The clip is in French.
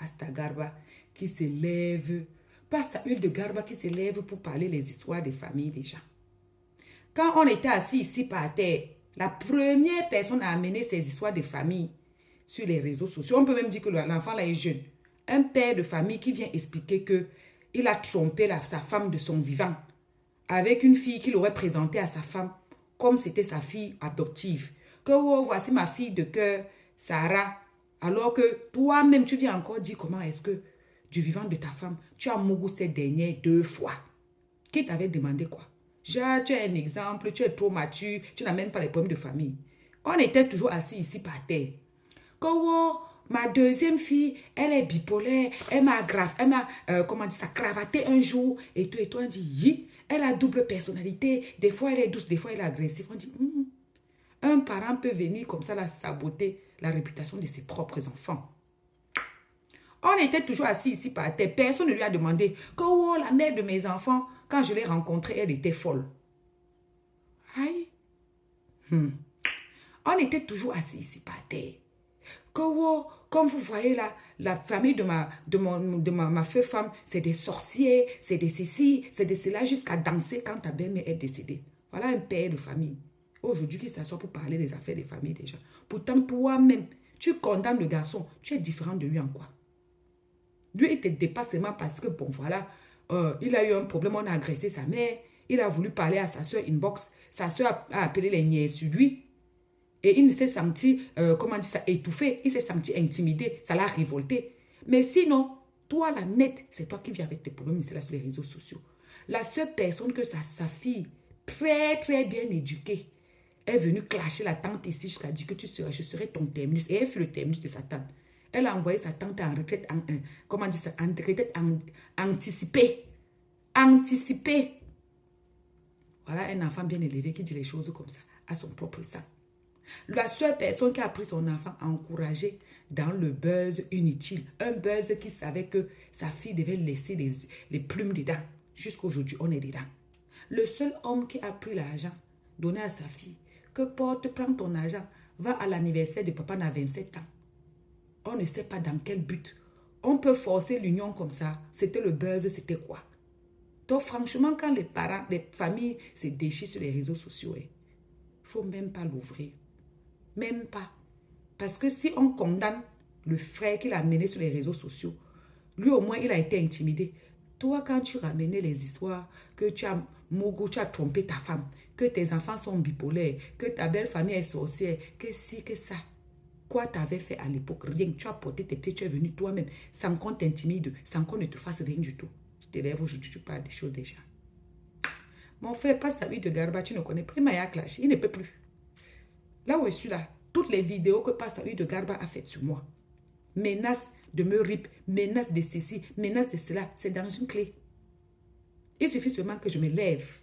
Pasteur Garba qui se lève, Pasteur Huile de Garba qui se lève pour parler les histoires des familles des gens. Quand on était assis ici par terre, la première personne à amener ces histoires de famille sur les réseaux sociaux, on peut même dire que l'enfant là est jeune. Un père de famille qui vient expliquer que il a trompé sa femme de son vivant avec une fille qu'il aurait présentée à sa femme comme c'était sa fille adoptive. Que oh, voici ma fille de cœur, Sarah. Alors que toi-même, tu viens encore dire comment est-ce que du vivant de ta femme, tu as mouru ces dernières 2 fois. Qui t'avait demandé quoi? Genre, tu es un exemple, tu es trop mature, tu n'amènes pas les problèmes de famille. On était toujours assis ici par terre. Que oh, ma deuxième fille, elle est bipolaire, elle m'a cravaté un jour, et tout, on dit, yi, elle a double personnalité, des fois elle est douce, des fois elle est agressive. On dit, un parent peut venir comme ça, la saboter la réputation de ses propres enfants. On était toujours assis ici par terre, personne ne lui a demandé, que oh, la mère de mes enfants, quand je l'ai rencontrée, elle était folle. Aïe. On était toujours assis ici par terre. Comme vous voyez là, la famille de ma femme, c'est des sorciers, c'est des ceci, c'est de cela, jusqu'à danser quand ta belle-mère est décédée. Voilà un père de famille. Aujourd'hui, qui s'assoit pour parler des affaires des familles des gens. Pourtant, toi-même, tu condamnes le garçon. Tu es différent de lui en quoi? Lui, il te dépasse seulement parce que, bon, voilà, il a eu un problème, on a agressé sa mère. Il a voulu parler à sa soeur inbox. Sa soeur a appelé les niais sur lui. Et il s'est senti, étouffé. Il s'est senti intimidé. Ça l'a révolté. Mais sinon, toi, la nette, c'est toi qui viens avec tes problèmes là sur les réseaux sociaux. La seule personne que sa fille, très, très bien éduquée, est venue clasher la tante ici jusqu'à dire que je serai ton terminus. Et elle fait le terminus de sa tante. Elle a envoyé sa tante en retraite, en retraite anticipée. Anticipée. Voilà un enfant bien élevé qui dit les choses comme ça à son propre sang. La seule personne qui a pris son enfant à encourager dans le buzz inutile. Un buzz qui savait que sa fille devait laisser les plumes dedans. Jusqu'aujourd'hui, on est dedans. Le seul homme qui a pris l'argent donné à sa fille, que porte, prends ton argent, va à l'anniversaire de papa à 27 ans. On ne sait pas dans quel but. On peut forcer l'union comme ça. C'était le buzz, c'était quoi? Donc franchement, quand les parents, les familles se déchirent sur les réseaux sociaux, il ne faut même pas l'ouvrir. Même pas. Parce que si on condamne le frère qu'il a amené sur les réseaux sociaux, lui au moins il a été intimidé. Toi, quand tu ramenais les histoires que tu as trompé ta femme, que tes enfants sont bipolaires, que ta belle famille est sorcière, que si, que ça. Quoi t'avais fait à l'époque? Rien. Tu as porté tes pieds, tu es venu toi-même sans qu'on t'intimide, sans qu'on ne te fasse rien du tout. Je te lève aujourd'hui, tu parles des choses déjà. Mon frère, Pasteur Huile de Garba, tu ne connais pas, il m'a clashé, il ne peut plus. Là où je suis là, toutes les vidéos que Pasteur Huile de Garba a faites sur moi, menace de me rip, menace de ceci, menace de cela, c'est dans une clé. Il suffit seulement que je me lève